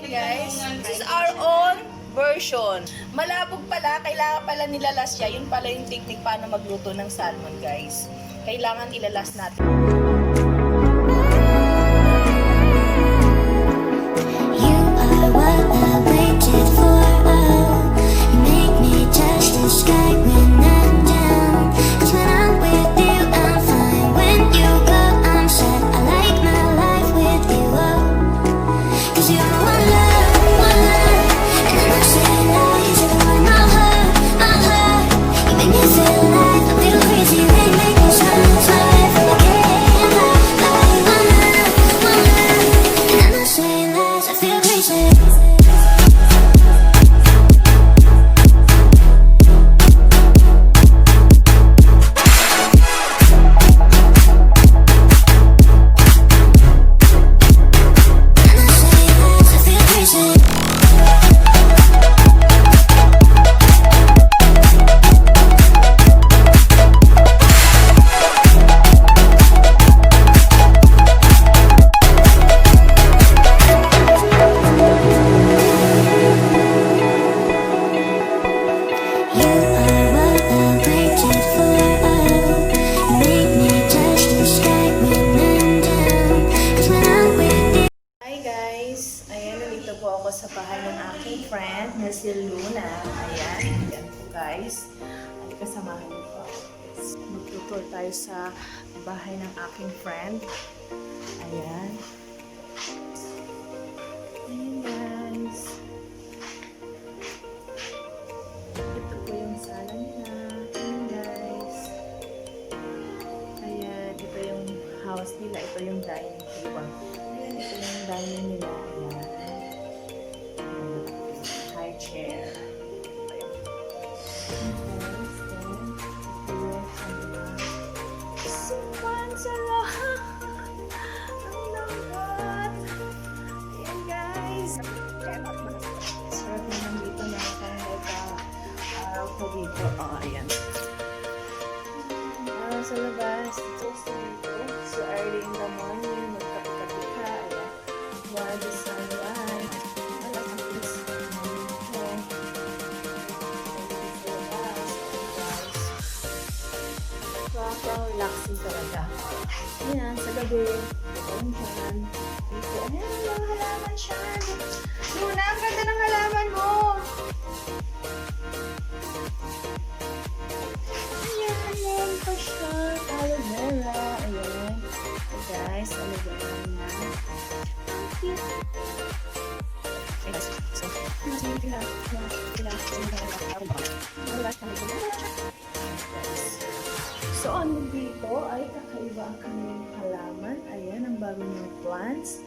guys. This is our own version. Malabog pala, kailangan pala nilalas siya. Yun pala yung technique paano magluto ng salmon, guys. Kailangan ilalas natin. You are what I waited for. You make me touch the sky when I'm down. 'Cause when I'm with you, I'm fine. When you go, I'm sad. I like my life with you. 'Cause you're one love, and I'm not saying lies. You're the one my heart. You make me feel alive, a little crazy. They make me smile, smile from again. Like one love, and I'm not saying lies. I feel crazy. Sa bahay ng aking friend na si Luna. Ayan, ayan po guys. At kasamahan niyo po. Mag-tour tayo sa bahay ng aking friend. Ayan. Ayan guys. Ito po yung sala nila. Ayan guys. Ayan, ito yung house nila. Ito yung dining table. Ayan, ito yung dining nila. Ayan. Chair. Sopan sarap! Ang lambat! Ayan guys! Sarap naman dito na araw ko dito. Oh, ayan. Araw sa labas. Dito sa dito. So early in the morning. Magkapi-kapi ka. Ayan. While the sunlight. Relaxing talaga. Ayan, sa gabi. Ayan dyan. Dito. Ayan, yung halaman siya. Luna, ang ganda ng halaman mo. Ayan, ayan pa siya. Aloe vera. Ayan. So guys, aloe vera niya. Ang cute. Okay guys, so, nasin yung so, ano dito ay kakaiba ang kanilang halaman. Ayan, ang bago ng plants.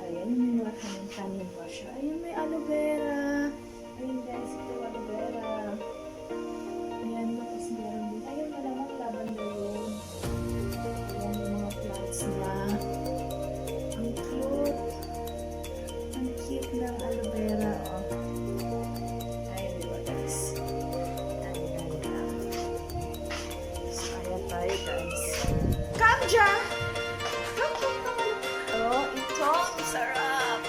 Ayan, may mga kanilang tanim pa siya. Ayan, may aloe vera. Ayan guys, ito aloe vera. Ayan, tapos meron din. Ayan, malamang lavender yun. Ayan, yung mga plants na. Ang cute. Ang cute ng aloe vera, oh. Ayan, diba guys? Tayo guys. Come dyan! Come. Oh, ito ang sarap.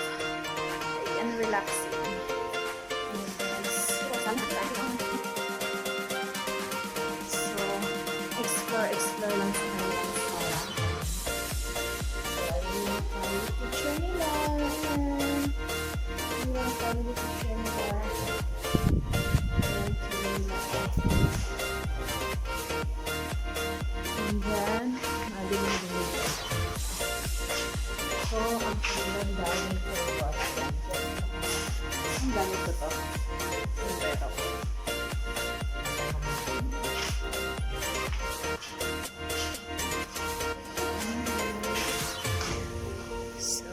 Ayan, relaxing. Ayan guys. So, explore lang sa kanilang sala. So, ayun yung family picture nila. Ayan. Ayun yung family picture nila. Ayan, madinig-dinig. So, ang kanilang dining table. Ang dami ko to. Ang beto ko. So,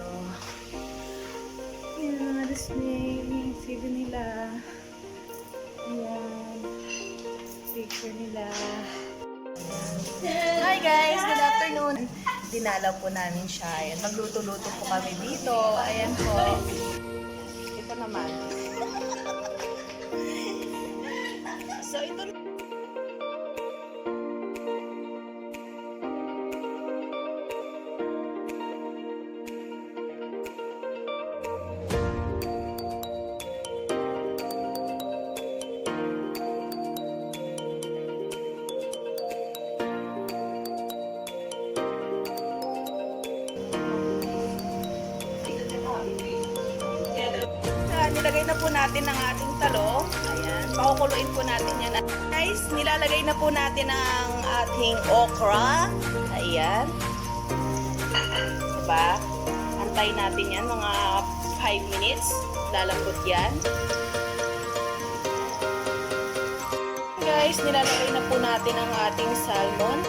ayan mga display. TV nila. Ayan. Picture nila. Hi guys! Good afternoon! Dinalaw po namin siya. Ayan, magluto-luto po kami dito. Ayan po. Ito naman. So, ito nilagay na po natin ang ating talong. Ayan, pakukuluin po natin yan. Guys, nilalagay na po natin ang ating okra. Ayan. Diba? Antayin natin yan mga 5 minutes. Lalambot yan. Guys, nilalagay na po natin ang ating salmon.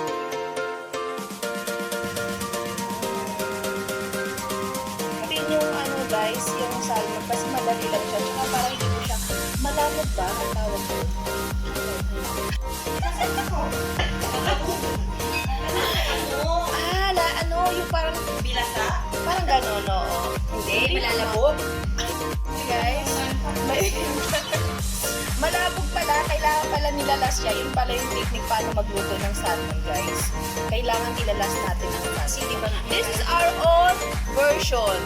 Yung guys, yung salmon kasi madali lang siya. Tsaka parang hindi ko siya malamot ba? Ang tawag ko. Yung parang bilasa? Parang gano'n, oo. Hindi, malalabog. Guys, malabog pala. Kailangan pala nilalas siya. Yun pala yung technique paano magluto ng salmon, guys. Kailangan nilalas natin ang kasi. This is our own version.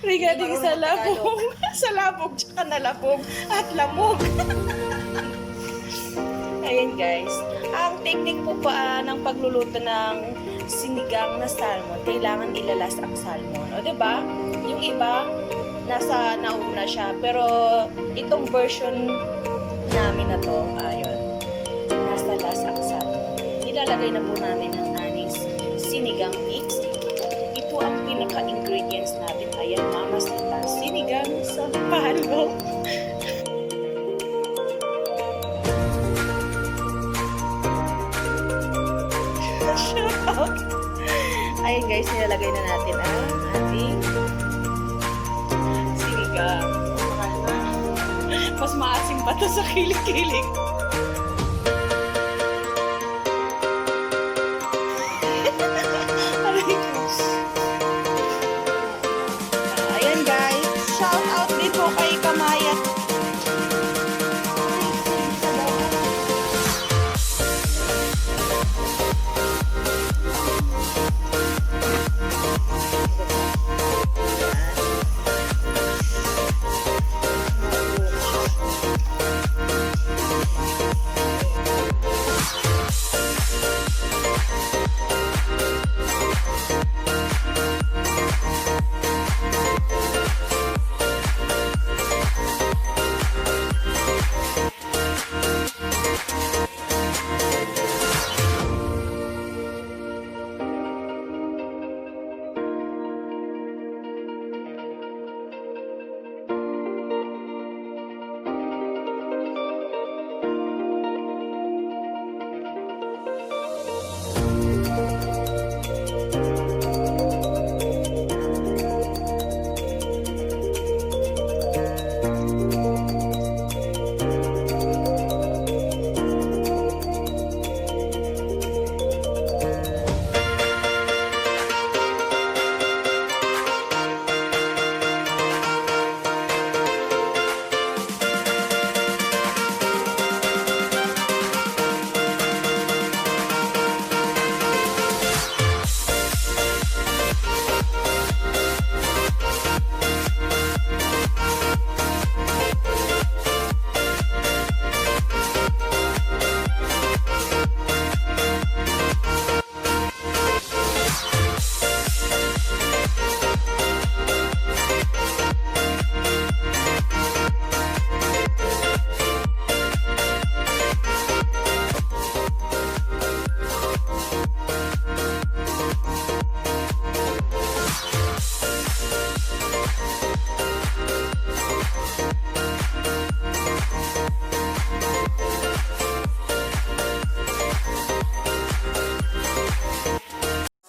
Regarding sa labog. Sa labog, tsaka nalabog. At lamog. Ayan guys. Ang technique po pa ng pagluluto ng sinigang na salmon, kailangan ilalas ang salmon. O diba? Yung iba, nasa nauna siya. Pero itong version namin na to, ayun, nasa last ang salmon. Nilalagay na po namin ang anis sinigang mix. Ito ang pinaka-ingredients natin. Ayan, mamas nila. Sinigang sa palo. Ayan guys, nilalagay na natin ang ating sinigang. Mas maasim pa to sa kilig-kilig. Ayan guys, shout out din po kay Kamaya.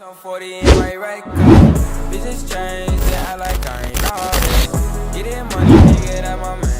I'm 40 in my right car. Business change, yeah, I like I ain't all this. Get it money, nigga, that my man.